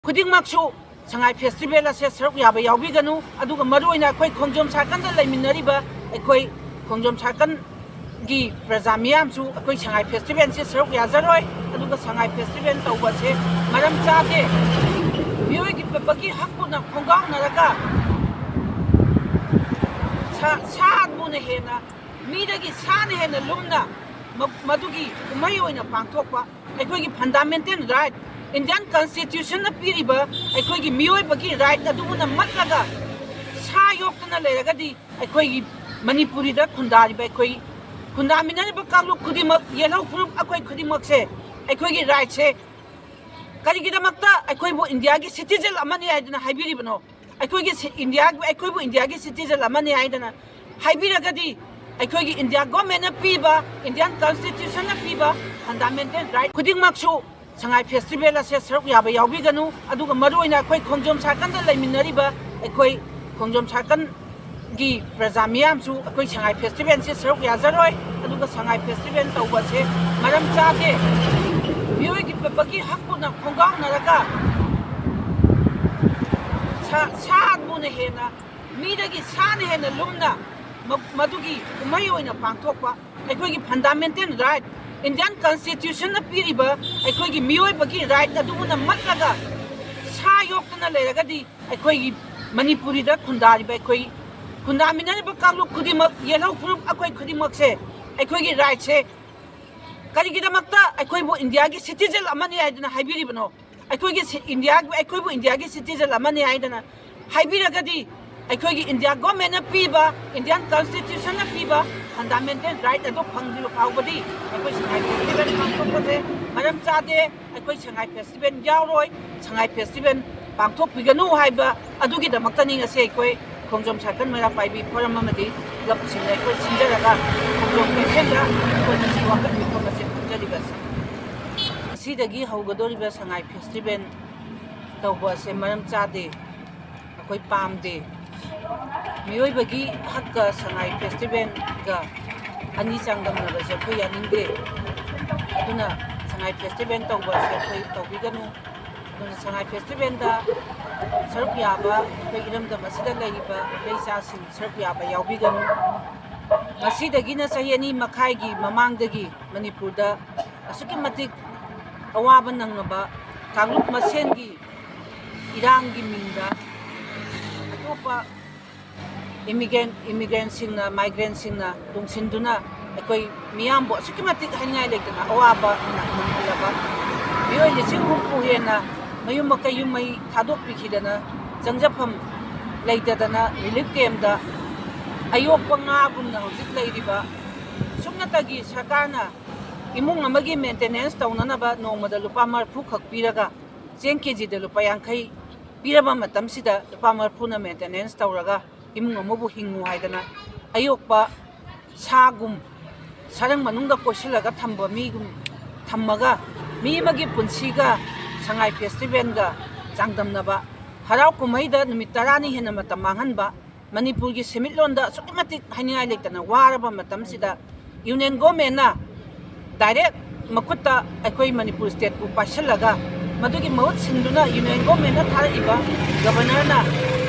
खुदिंगमक्सु Sangai festival असे सरुक याबा यावबिगनु अदुगा मरुइना अखोई खोंजोम साकन लेमिनरिबा अखोई खोंजोम साकन गी प्रजा मियामसु अखोई संगाई फेस्टिवल से सरुक याजरोय अदुगा संगाई फेस्टिवल तौबसे मरम चादे मियोय गी बगी हक्कुना खोंगाव नरगा सादबुने हेना मीदगी साने हेना लुमना मदुगी उमई ओइना पांथोकपा अखोई फंडामेंटल राइट इंडियन कॉन्स्टिट्यूशन पीरिबा अखोई मियोबगी राइट अदुना मत्लगा सा योक्तना लेरगदी अखोई मणिपुरी दा खुंदारिबा अखोई खुंदामिनरिबा कालु खुदिमक येलो ग्रुप अखोई खुदिमक से अखोई राइट से करिगिदमक्ता अखोई बो इंडिया की सिटीजन अमनी आइदना हाइबिरिबनो अखोई इंडिया अखोई बो इंडिया की सिटीजन अमनी आइदना हाइबिरगदी अखोई इंडिया गवर्नमेंट पीबा इंडियन कॉन्स्टिट्यूशन पीबा फंडामेंटल राइट खुदिमक्सु संगाई फेस्टिवल असे सरुक याबा यावबिगनु अदुगा मरुइना अखोई खोंजोम साकन लेमिनरिबा अखोई खोंजोम साकन गी प्रजा मियामसु अखोई संगाई फेस्टिवल से सरुक याजरोय अदुगा संगाई फेस्टिवल तौबसे मरम चादे मियोय गी बगी हक्कुना खोंगाव नरगा सादबुने हेना मीदगी साने हेना लुमना मदुगी उमई ओइना पांथोकपा अखोई फंडामेंटल राइट इंडियन कॉन्स्टिट्यूशन पीरिबा अखोई मियोबगी राइट अदुना मत्लगा सा योक्तना लेरगदी अखोई मणिपुरी दा खुंदारिबा अखोई खुंदामिनरिबा कालु खुदिमक येलो ग्रुप अखोई खुदिमक से अखोई राइट से करिगिदमक्ता अखोई बो इंडिया की सिटीजन अमनी आइदना हाइबिरिबनो अखोई इंडिया अखोई बो इंडिया की सिटीजन अमनी आइदना हाइबिरगदी अखोई इंडिया गवर्नमेंट पीबा इंडियन कॉन्स्टिट्यूशन पीबा फंडामेंटल राइट अदो फंगिबा फावबदी अखोई संगाई फेस्टिवल पांथोकपसे मरम चादे अखोई संगाई फेस्टिवल यावरोय संगाई फेस्टिवल पांथोकपिगनु हाइबा अदुगिदमक्तनी ngase अखोई खोंजोम साकन मेरा पाइबी फोरम अमदी क्लबसिंग अखोई सिंजरगा खोंजोम पेशेंदा अखोई मसी वाकन मिखोमसे खुंजरिबस सिदगी हौगदोरिबा संगाई फेस्टिवल तौबसे मरम चादे अखोई पामदे मियोबगी हक संगाई फेस्टिवल गा अनि चांगदमनबसे अखोई यानिंदे अदुना संगाई फेस्टिवल तौबसे अखोई तौबिगनु अदुना संगाई फेस्टिवल दा सरुक याबा अखोई इरमदा मसिदा लेइबा लेइचासिंग सरुक याबा यावबिगनु मसिदगिना सही अनि मखाइगी ममांगदगी मणिपुरदा असुकी मतिक अवाबा नंगबा कांगलुप मसेनगी इरांगी मिंगदा अतोपा इमिग्रेंट माइग्रेंट दुंसिंदुना अखोई मियामबो असुकी मतिक हानिंगाई लेतना अवाबा नंगलबा मियोय लिसिंग हुंपु हेना मयुम मकयुम मई थादोक पिखिदना जंगजफम लेइतदना रिलीफ कैम्पदा अयोक्पा ngaगुमना हौजिक लेइरिबा सुमनतगी सरकारना इमुंग अमगी मेंटेनेंस तौननबा नोंमदा लुपा मरफु खक पिरगा चेंग केजीदा लुपा यांखै पिरबा मतमसिदा लुपा मरफुना मेंटेनेंस तौरगा इमुंग अमबु हिंगु हाइदना अयोक्पा सागुम सरंग मनुंगा कोसिलगा थंबा मीगुम थम्मगा मी मगी पुंसीगा संगाई फेस्टिवल गा चांगदमनबा हराव कुमैदा नुमित 10 हेना मतम मांगहनबा मणिपुर की सेमिटलोंदा सुकिमतिक हाइनिंगाई लेतना वारबा मतमसिदा यूनियन गवर्नमेंटना डायरेक्ट मकुत्ता अखोई मणिपुर स्टेट को पाइसलगा मदुगी महुत सिंदुना यूनियन गवर्नमेंटना थारइबा गवर्नरना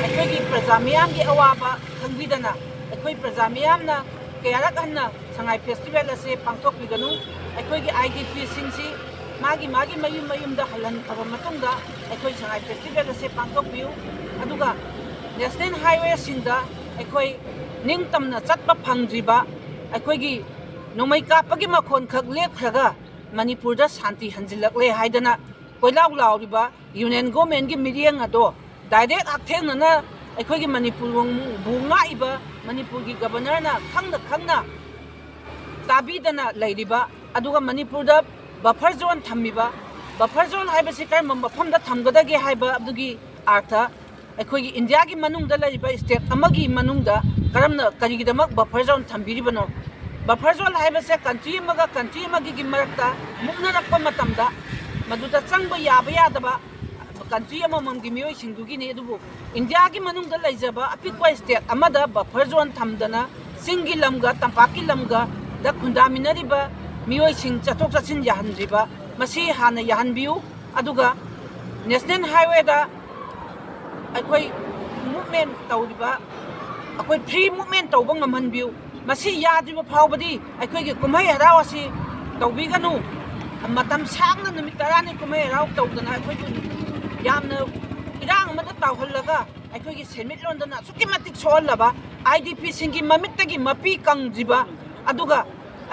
अखोई प्रजा मियाम की अवाबा खंगबिदना अखोई प्रजा मियामना कयारक हन्ना संगाई फेस्टिवल असे पांथोकबिगनु अखोई आईडीपी सिंसी मागी मयुम मयुमदा हलन खब मतुंगा अखोई संगाई फेस्टिवल असे पांथोकबियु अदुगा नेशनल हाईवे सिंदा अखोई निंगतमना चटपा फंगद्रिबा अखोई नोमई कापगी मखोन खक लेखरगा मणिपुरदा शांति हंजिलकले हाइदना कोइलाव लाउरिबा यूनियन गवर्नमेंट की मिरियंग अदो डायरेक्ट हक्थेंगना अखोई मणिपुर बुंगाइबा मणिपुर की गवर्नरना खंगना ताबीदना लेरिबा अदुगा मणिपुरदा बफर जोन थम्मिबा बफर जोन हाइबसे कर्म मफमदा थमगदगे हाइबा अदुगी अर्थ अखोई इंडिया की मनुंगदा लेरिबा स्टेट अमगी मनुंगदा करमना करिगिदमक बफर जोन थम्बिरिबनो बफर जोन हाइबसे कंट्री अमगी मरक्ता मुक्नरक्पा मतमदा मदुदा चंगबा याबा यादबा कंट्री अममगी मियोइसिंदुगिने अदुबु इंडिया की मनुंगदा लेजबा अपिकवा स्टेट अमदा बफर जोन थमदना सिंगी लमगा तंपाकी लमगा दा खुंदामिनरिबा मियोइसिंग चथोक चसिन याहनरिबा मसी हाना याहनबियु अदुगा national highway da akhoi movement tawriba akhoi free movement tawba ngamhanbiu masi yadriba phawbadi akhoi gi kumhai harau asi tawbiganu matam sangna numit tarani kumhai harau tawdana akhoi yamna irang amada tawhallaga akhoi gi semit londana sukimatik sollaba IDP singi mamittagi mapi kangjiba aduga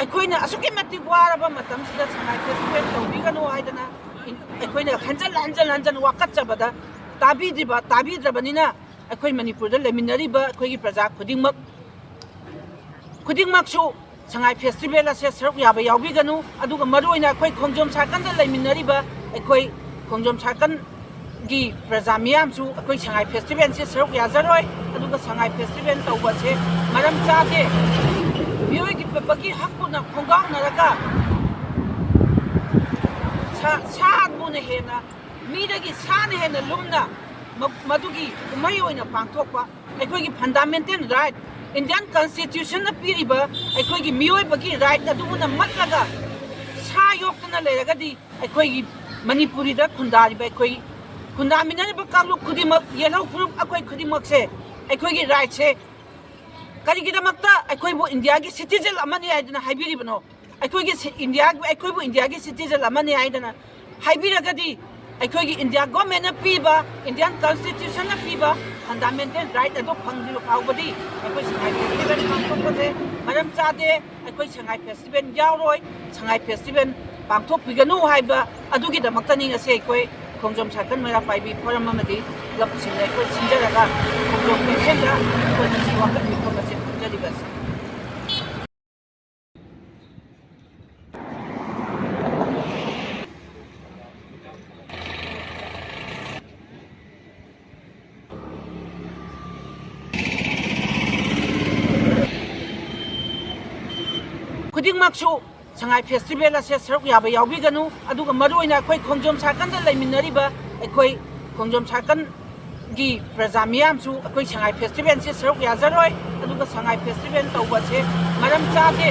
akhoi na sukimatik waraba matam sida sangai festival tawbiganu haidana akhoi na hanjal wakatchabada tabidrabanina akhoi manipurda leminariba akhoi gi praja khudingmak su sangai festival ase saruk yaba yaubiganu aduga maroina akhoi khongjom sakanda leminariba akhoi khongjom sakan gi praja miyam su akhoi sangai festival se saruk yazaroi aduga sangai festival tawba se maram chade bioi gi pepagi hakuna khongang naraka saadbuna hena midagi sane hena lumna madugi kumai oina pangthokpa akhoi gi fundamental right Indian constitution na piriba akhoi gi mioi bagi right aduna matlaga sa yoktana leragadi akhoi gi manipuri da khundari ba akhoi khundaminani ba kalu khudimak yelau group akhoi khudimak se akhoi gi right se karigi damakta akhoi bo India gi citizen amani aidana haibiri bano akhoi gi India akhoi bo India gi citizen amani aidana haibiragadi akhoi gi India government na piba Indian constitution na piba fundamental right ado phangdiru phawbadi akhoi sangai festival pangthokpase maram chade akhoi sangai festival yauroi sangai festival pangthokpiganu haiba adugi damaktani ngase akhoi khongjom sakan mera paibi forum amadi club sinai akhoi sinjaraga khongjom pesenda akhoi nasi wakat mikhamase punjaribas khudingmaksu sangai festival ase saruk yaba yaubiganu aduga maroina akhoi khongjom sakanda leminariba akhoi khongjom sakan gi praja miyam su akhoi sangai festival se saruk yazaroi aduga sangai festival tawba se maram chade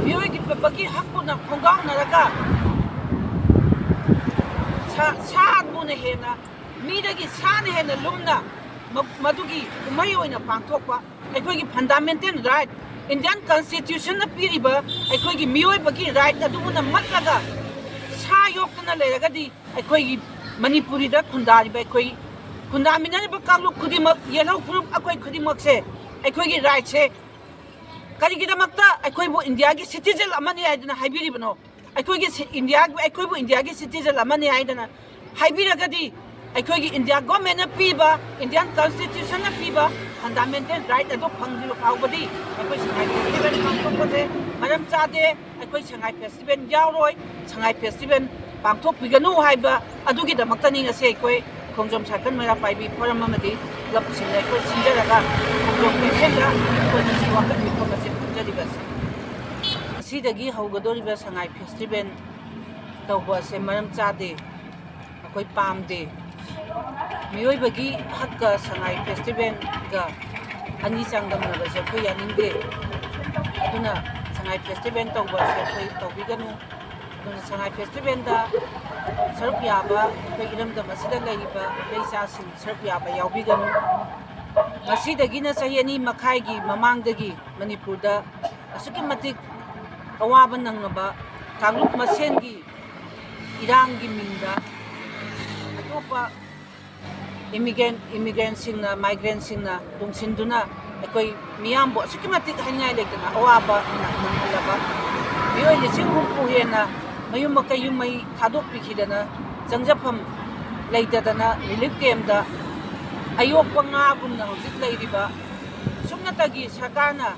bioi gi pepagi hakuna khongang naraka saadbuna hena midagi sane hena lumna madugi kumai oina pangthokpa akhoi gi fundamental right Indian constitution na piriba akhoi gi mioi bagi right aduna matlaga sa yoktana leragadi akhoi gi manipuri da khundari ba akhoi khundaminani ba kalu khudimak yelau group akhoi khudimak se akhoi gi right se karigi damakta akhoi bo India gi citizen amani aidana haibiri bano akhoi gi akhoi bo India gi citizen amani aidana haibiragadi akhoi gi India government na piba Indian constitution na piba fundamental right ado phangdiru phawbadi akhoi sangai festival pangthokpase maram chade akhoi sangai festival yauroi sangai festival pangthokpiganu haiba adugi damaktani ngase akhoi khongjom sakan mera paibi forum amadi club sinai akhoi sinjaraga khongjom pesenda akhoi nasi wakat mikhamase punjaribas sidagi haugadoriba sangai festival tawba se maram chade akhoi pamde mioi bagi hakka sangai festival ga ani changdam na base khoi yaningde aduna sangai festival tawba se khoi tawbiganu aduna sangai festival da saruk yaba khoi iramda masida laiba leisa sin saruk yaba yaubiganu masidagi na sahi ani makhai gi mamangdagi manipurda asuki matik awaba nangaba tanglup masengi irangi mingda atopa immigrant singna migrant singna dungsinduna akhoi miyam bo sukimatik hangai lekdana awaba nanghalaba bioi lising humpu hena mayum makayum mai thadok pikhidana jangjafam leidadana relief camp da ayok panga gumna hojik leiriba sumnatagi sarkarna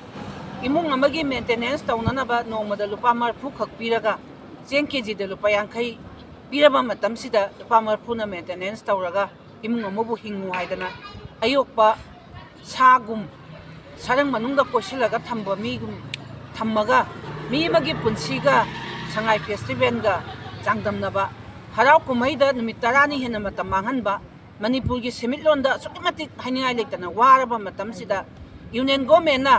imung amagi maintenance taunanaba nongmada lupa marfu khak piraga 10 kg da lupa 50 piraba matamsida lupa marfu na maintenance tauraga imung amubu hingu haidana ayokpa sagum sarang manungda koisilaga thamba migum thammaga mi magi punsiga sangai festival ga jangdamnaba harau kumaida numit tarani hena matam manghanba manipur gi semitlonda sukimatik haningai lektana waraba matamsida union government na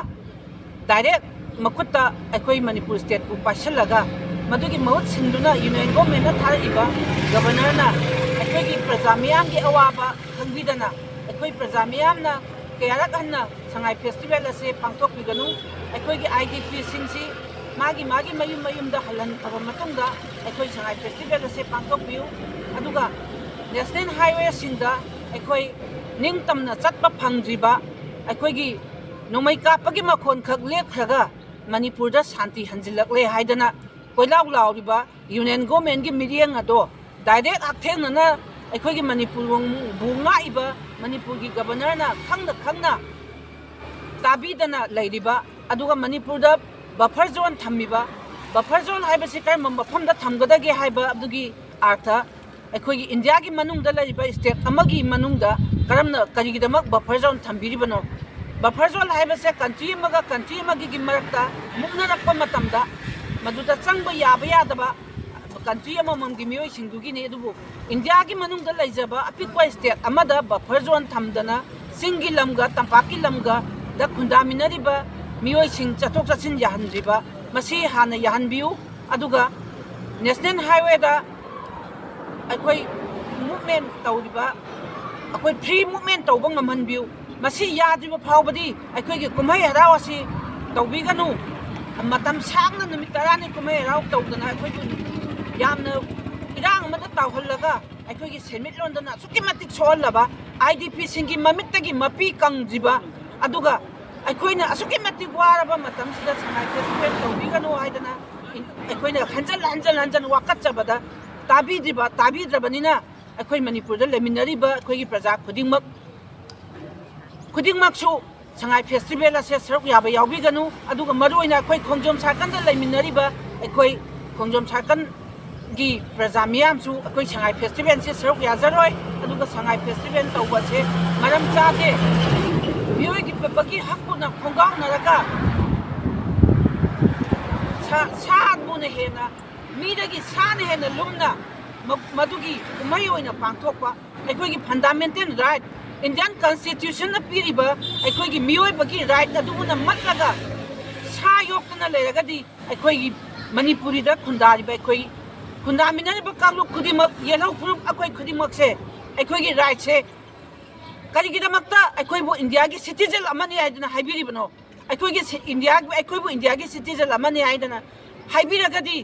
direct makutta akhoi manipur state pu pasalaga madugi mahut sinduna union government na thariba governor na ꯑꯩꯈꯣꯏꯒꯤ ꯄ꯭ꯔꯖꯥ ꯃꯤꯌꯥꯝꯒꯤ ꯑꯋꯥꯕ ꯈꯪꯕꯤꯗꯅ ꯑꯩꯈꯣꯏ ꯄ꯭ꯔꯖꯥ ꯃꯤꯌꯥꯝꯅ ꯀꯌꯥꯔꯛ ꯍꯟꯅ ꯁꯉꯥꯏ festival ꯑꯁꯤ ꯄꯥꯡꯊꯣꯛꯄꯤꯒꯅꯨ ꯑꯩꯈꯣꯏꯒꯤ IDPꯁꯤꯡꯁꯤ ꯃꯥꯒꯤ ꯃꯌꯨꯝꯗ ꯍꯜꯍꯟꯈ꯭ꯔꯕ ꯃꯇꯨꯡꯗ ꯑꯩꯈꯣꯏ ꯁꯉꯥꯏ ꯐꯦꯁꯇꯤꯚꯦꯜ ꯑꯁꯤ ꯄꯥꯡꯊꯣꯛꯄꯤꯌꯨ ꯑꯗꯨꯒ ꯅꯦꯁꯅꯦꯜ ꯍꯥꯏꯋꯦꯁꯤꯡꯗ ꯑꯩꯈꯣꯏ ꯅꯤꯡꯇꯝꯅ ꯆꯠꯄ ꯐꯪꯗ꯭ꯔꯤꯕ ꯑꯩꯈꯣꯏꯒꯤ ꯅꯣꯡꯃꯩ ꯀꯥꯞꯄꯒꯤ ꯃꯈꯣꯟꯈꯛ ꯂꯦꯞꯈ꯭ꯔꯒ ꯃꯅꯤꯄꯨꯔꯗ ꯁꯥꯟꯇꯤ ꯍꯟꯖꯤꯜꯂꯛꯂꯦ ꯍꯥꯏꯗꯅ ꯀꯣꯏꯂꯥꯎ ꯂꯥꯎꯔꯤꯕ ꯌꯨꯅꯤꯌꯟ ꯒꯣꯔꯃꯦꯟꯒꯤ ꯃꯤꯠꯌꯦꯡ ꯑꯗꯣ ꯗꯥꯏꯔꯦꯛ ꯍꯛꯊꯦꯡꯅꯅ ꯑꯩꯈꯣꯏꯒꯤ ꯃꯅꯤꯄꯨꯔꯕꯨ ꯉꯥꯛꯏꯕ ꯃꯅꯤꯄꯨꯔꯒꯤ ꯒꯕꯔꯅꯔꯅ ꯈꯪꯅ ꯇꯥꯕꯤꯗꯅ ꯂꯩꯔꯤꯕ ꯑꯗꯨꯒ ꯃꯅꯤꯄꯨꯔꯗ ꯕꯐꯔ ꯖꯣꯟ ꯊꯝꯃꯤꯕ ꯕꯐꯔ ꯖꯣꯟ ꯍꯥꯏꯕꯁꯤ ꯀꯔꯝꯕ ꯃꯐꯝꯗ ꯊꯝꯒꯗꯒꯦ ꯍꯥꯏꯕ ꯑꯗꯨꯒꯤ ꯑꯥꯔꯊ ꯑꯩꯈꯣꯏꯒꯤ ꯏꯟꯗꯤꯌꯥꯒꯤ ꯃꯅꯨꯡꯗ ꯂꯩꯔꯤꯕ ꯁ꯭ꯇꯦꯠ ꯑꯃꯒꯤ ꯃꯅꯨꯡꯗ ꯀꯔꯤꯒꯤꯗꯃꯛ ꯕꯐꯔ ꯖꯣꯟ ꯊꯝꯕꯤꯔꯤꯕꯅꯣ ꯕꯐꯔ ꯖꯣꯟ ꯍꯥꯏꯕꯁꯦ ꯀꯟꯇ꯭ꯔꯤ ꯑꯃꯒ ꯀꯟꯇ꯭ꯔꯤ ꯑꯃꯒꯤ ꯃꯔꯛꯇ ꯃꯨꯛꯅꯔꯛꯄ ꯃꯇꯝꯗ ꯃꯗꯨꯗ ꯆꯪꯕ ꯌꯥꯕ ꯌꯥꯗꯕ ꯀꯟꯇ꯭ꯔꯤ ꯑꯃꯃꯝꯒꯤ ꯃꯤꯑꯣꯏꯁꯤꯡꯗꯨꯒꯤꯅꯤ ꯑꯗꯨꯕు ꯏꯟꯗꯤꯌꯥꯒꯤ ꯃꯅꯨꯡꯗ ꯂꯩꯖꯕ ꯑꯄꯤꯛꯄ ꯁ꯭ꯇꯦꯠ ꯑꯃꯗ ꯕꯐꯔ ꯖꯣꯟ ꯊꯝꯗꯅ ꯆꯤꯡꯒꯤ ꯂꯝꯒ ꯇꯝꯄꯥꯛꯀꯤ ꯂꯝꯒ ꯗ ꯈꯨꯟꯗꯥꯃꯤꯟꯅꯔꯤꯕ ꯃꯤꯑꯣꯏꯁꯤꯡ ꯆꯠꯊꯣꯛ ꯆꯠꯁꯤꯟ ꯌꯥꯍꯟꯗ꯭ꯔꯤꯕ ꯃꯁꯤ ꯍꯥꯟꯅ ꯌꯥꯍꯟꯕꯤꯌꯨ ꯑꯗꯨꯒ ꯅꯦꯁꯅꯦꯜ ꯍꯥꯏꯋꯦꯗ ꯑꯩꯈꯣꯏ ꯃꯨꯚꯃꯦꯟ ꯇꯧꯔꯤꯕ ꯑꯩꯈꯣꯏ ꯐ꯭ꯔꯤ ꯃꯨꯚꯃꯦꯟ ꯇꯧꯕ ꯉꯝꯍꯟꯕꯤꯌꯨ ꯃꯁꯤ ꯌꯥꯗ꯭ꯔꯤꯕ ꯐꯥꯎꯕꯗꯤ ꯑꯩꯈꯣꯏꯒꯤ ꯀꯨꯝꯍꯩ ꯍꯔꯥꯎ ꯑꯁꯤ ꯇꯧꯕꯤꯒꯅꯨ ꯃꯇꯝ ꯁꯥꯡꯅ ꯅꯨꯃꯤꯠ 10ꯅꯤ ꯀꯨꯝꯍꯩ ꯍꯔꯥꯎ ꯇꯧꯗꯅ ꯑꯩꯈꯣꯏꯕꯨ ꯌꯥꯝꯅ ꯏꯔꯥꯡ ꯑꯃꯗ ꯇꯥꯎꯍꯜꯂꯒ ꯑꯩꯈꯣꯏꯒꯤ ꯁꯦꯟꯃꯤꯠꯂꯣꯟꯗꯅ ꯑꯁꯨꯛꯀꯤ ꯃꯇꯤꯛ ꯁꯣꯛꯍꯜꯂꯕ IDPꯁꯤꯡꯒꯤ ꯃꯃꯤꯠꯇꯒꯤ ꯃꯄꯤ ꯀꯪꯗ꯭ꯔꯤꯕ ꯑꯗꯨꯒ ꯑꯩꯈꯣꯏꯅ ꯑꯁꯨꯛꯀꯤ ꯃꯇꯤꯛ ꯋꯥꯔꯕ ꯃꯇꯝꯁꯤꯗ ꯁꯉꯥꯏ ꯐꯦꯁꯇꯤꯚꯦꯜ ꯇꯧꯕꯤꯒꯅꯨ ꯍꯥꯏꯗꯅ ꯑꯩꯈꯣꯏꯅ ꯍꯟꯖꯟ ꯋꯥꯀꯠꯆꯕꯗ ꯇꯥꯕꯤꯗ꯭ꯔꯕꯅꯤꯅ ꯑꯩꯈꯣꯏ ꯃꯅꯤꯄꯨꯔꯗ ꯂꯩꯃꯤꯟꯅꯔꯤꯕ ꯑꯩꯈꯣꯏꯒꯤ ꯄ꯭ꯔꯖꯥ ꯈꯨꯗꯤꯡꯃꯛꯁꯨ ꯁꯉꯥꯏ ꯐꯦꯁꯇꯤꯚꯦꯜ ꯑꯁꯦ ꯁꯔꯨꯛ ꯌꯥꯕ ꯌꯥꯎꯕꯤꯒꯅꯨ ꯑꯗꯨꯒ ꯃꯔꯨꯑꯣꯏꯅ ꯑꯩꯈꯣꯏ ꯈꯣꯡꯖꯣꯝ ꯁꯥꯔꯀꯜꯗ ꯂꯩꯃꯤꯟꯅꯔꯤꯕ ꯑꯩꯈꯣꯏ ꯈꯣꯡꯖꯣꯝ ꯁꯥꯔꯀꯜꯒꯤ ꯄ꯭ꯔꯖꯥ ꯃꯤꯌꯥꯝꯁꯨ ꯑꯩꯈꯣꯏ ꯁꯉꯥꯏ ꯐꯦꯁꯇꯤꯚꯦꯜꯁꯦ ꯁꯔꯨꯛ ꯌꯥꯖꯔꯣꯏ ꯑꯗꯨꯒ ꯁꯉꯥꯏ ꯐꯦꯁꯇꯤꯚꯦꯜ ꯇꯧꯕꯁꯦ ꯃꯔꯝ ꯆꯥꯗꯦ ꯃꯤꯑꯣꯏꯕꯒꯤ ꯍꯛꯄꯨꯅ ꯈꯣꯡꯒꯥꯎꯅꯔꯒ ꯁꯥꯕꯨꯅ ꯍꯦꯟꯅ ꯃꯤꯗꯒꯤ ꯁꯥꯅ ꯍꯦꯟꯅ ꯂꯨꯝꯅ ꯃꯗꯨꯒꯤ ꯀꯨꯝꯍꯩ ꯑꯣꯏꯅ ꯄꯥꯡꯊꯣꯛꯄ ꯑꯩꯈꯣꯏꯒꯤ ꯐꯟꯗꯥꯃꯦꯟꯇꯦꯜ ꯔꯥꯏꯠ ꯏꯟꯗꯤꯌꯥꯟ ꯀꯟꯁꯇꯤꯇ꯭ꯌꯨꯁꯟꯅ ꯄꯤꯔꯤꯕ ꯑꯩꯈꯣꯏꯒꯤ ꯃꯤꯑꯣꯏꯕꯒꯤ ꯔꯥꯏꯠ ꯑꯗꯨꯕꯨꯅ ꯃꯠꯂꯒ ꯁꯥ ꯌꯣꯛꯇꯨꯅ ꯂꯩꯔꯒꯗꯤ ꯑꯩꯈꯣꯏꯒꯤ ꯃꯅꯤꯄꯨꯔꯤꯗ ꯈꯨꯟꯗꯥꯔꯤꯕ ꯑꯩꯈꯣꯏ ꯈꯨꯟꯗꯥꯃꯤꯟꯅꯔꯤꯕ ꯀꯥꯡꯂꯨꯞ ꯈꯨꯗꯤꯡꯃꯛ ꯌꯦꯜꯍꯧ ꯐꯨꯔꯨꯞ ꯑꯩꯈꯣꯏ ꯈꯨꯗꯤꯡꯃꯛꯁꯦ ꯑꯩꯈꯣꯏꯒꯤ ꯔꯥꯏꯠꯁꯦ ꯀꯔꯤꯒꯤꯗꯃꯛꯇ ꯑꯩꯈꯣꯏꯕꯨ ꯏꯟꯗꯤꯌꯥꯒꯤ ꯁꯤꯇꯤꯖꯦꯟ ꯑꯃꯅꯤ ꯍꯥꯏꯗꯅ ꯍꯥꯏꯕꯤꯔꯤꯕꯅꯣ ꯑꯩꯈꯣꯏꯕꯨ ꯏꯟꯗꯤꯌꯥꯒꯤ ꯁꯤꯇꯤꯖꯦꯟ ꯑꯃꯅꯤ ꯍꯥꯏꯗꯅ ꯍꯥꯏꯕꯤꯔꯒꯗꯤ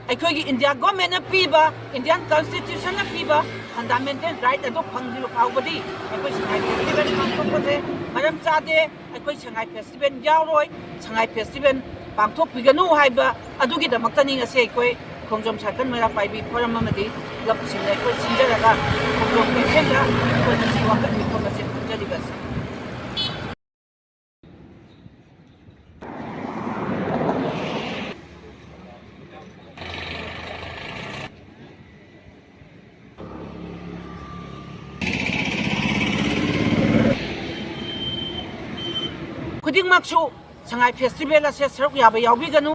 ꯑꯩꯈꯣꯏꯒꯤ ꯏꯟꯗꯤꯌా ꯒꯣꯔꯃꯦꯟꯅ ꯄꯤꯕ ꯏꯟꯗꯤꯌꯥꯟ ꯀꯟꯁꯇꯤꯇ꯭ꯌꯨꯁꯟꯅ ꯄꯤꯕ ꯐꯟꯗꯥꯃꯦꯟꯇꯦꯜ ꯔꯥꯏꯠ ꯑꯗꯨ ꯐꯪꯗ꯭ꯔꯤꯕ ꯐꯥꯎꯕꯗꯤ ꯑꯩꯈꯣꯏ ꯁꯉꯥꯏ ꯐꯦꯁꯇꯤꯚꯦꯜ ꯄꯥꯡꯊꯣꯛꯄꯁꯦ ꯃꯔꯝ ꯆꯥꯗꯦ ꯑꯩꯈꯣꯏ ꯁꯉꯥꯏ ꯐꯦꯁꯇꯤꯚꯦꯜ ꯌꯥꯎꯔꯣꯏ ꯁꯉꯥꯏ ꯐꯦꯁꯇꯤꯚꯦꯜ ꯄꯥꯡꯊꯣꯛꯄꯤꯒꯅꯨ ꯍꯥꯏꯕ ꯑꯗꯨꯒꯤꯗꯃꯛꯇꯅꯤ ꯉꯁꯤ ꯑꯩꯈꯣꯏ ꯈꯣꯡꯖꯣꯝ ꯁꯥꯔꯀꯜ ꯃꯩꯔꯥ ꯄꯥꯏꯕꯤ ꯐꯣꯔꯝ ꯑꯃꯗꯤ ꯀ꯭ꯂꯕꯁꯤꯡꯅ ꯑꯩꯈꯣꯏ ꯁꯤꯟꯖꯔꯒ ꯈꯣꯡꯖꯣꯝ ꯀꯩꯊꯦꯜꯗ ꯑꯩꯈꯣꯏ ꯉꯁꯤ ꯋꯥꯀꯠ ꯃꯤꯐꯝ ꯑꯁꯤ ꯈꯟꯖꯔꯤꯕꯁꯤ ꯈꯨꯗꯤꯡꯃꯛꯁꯨ ꯁꯉꯥꯏ ꯐꯦꯁꯇꯤꯚꯦꯜ ꯑꯁꯦ ꯁꯔꯨꯛ ꯌꯥꯕ ꯌꯥꯎꯕꯤꯒꯅꯨ